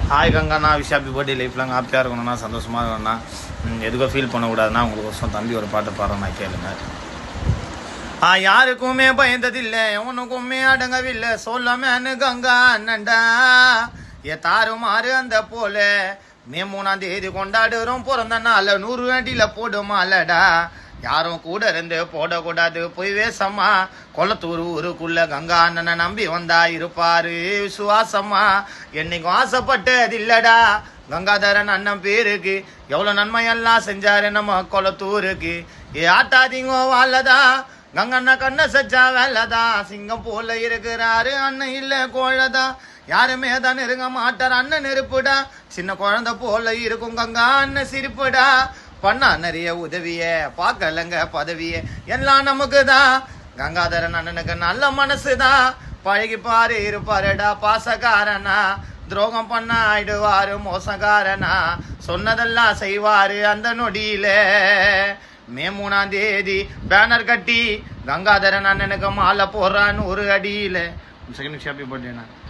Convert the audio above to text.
Hi கங்காண்ணா, wish happy birthday. லைஃப்லாம் ஹாப்பியாக இருக்கணும்னா, சந்தோஷமாக இருக்கணும்னா, எதுக்கோ ஃபீல் பண்ணக்கூடாதுன்னா உங்களுக்கு வருஷம் தம்பி ஒரு பாட்டு பாடுறேன்னா கேளுங்க. யாருக்குமே பயந்ததில்லை, உனக்குமே அடங்கவில்லை, சொல்லமேனு கங்கா அண்ணன்டா. தாறுமாறு அந்த போல மே 3ஆம் தேதி கொண்டாடுறோம் பிறந்த நாள், 100 அடியில் போடுமாலடா. யாரும் கூட இருந்து போடக்கூடாது போய் வேசம்மா. கொளத்தூர் ஊருக்குள்ள கங்கா அண்ணனை நம்பி வந்தா இருப்பாரு விசுவாசம்மா. என்னைக்கும் ஆசைப்பட்டது இல்லடா கங்காதரன் அண்ணன் பேருக்கு, எவ்வளவு நன்மையெல்லாம் செஞ்சாரு நம்ம கொளத்தூருக்கு. ஆட்டாதீங்கோ வாழதா கங்கண்ணா, கண்ண சச்சா வேலைதான். சிங்கம் போல இருக்கிறாரு அண்ணன் இல்ல கோழதா. யாருமே தான் நெருங்க மாட்டார் அண்ணன் நெருப்புடா. சின்ன குழந்தை போல இருக்கும் கங்கா அண்ணன் சிரிப்புடா. பண்ணா நிறைய உதவிய பார்க்கலங்க பதவிய, எல்லாம் நமக்கு தான். கங்காதரன் அண்ணனுக்கு நல்ல மனசுதான், பழகி பாரு இருப்பாருடா பாசக்காரனா. துரோகம் பண்ண ஆயிடுவாரு மோசக்காரனா, சொன்னதெல்லாம் செய்வாரு அந்த நொடியில. மே 3ஆம் தேதி பேனர் கட்டி கங்காதரன் அண்ணனுக்கு மாலை போடுறான்னு 1 அடியில. ஹாப்பி பர்த்டேண்ணா.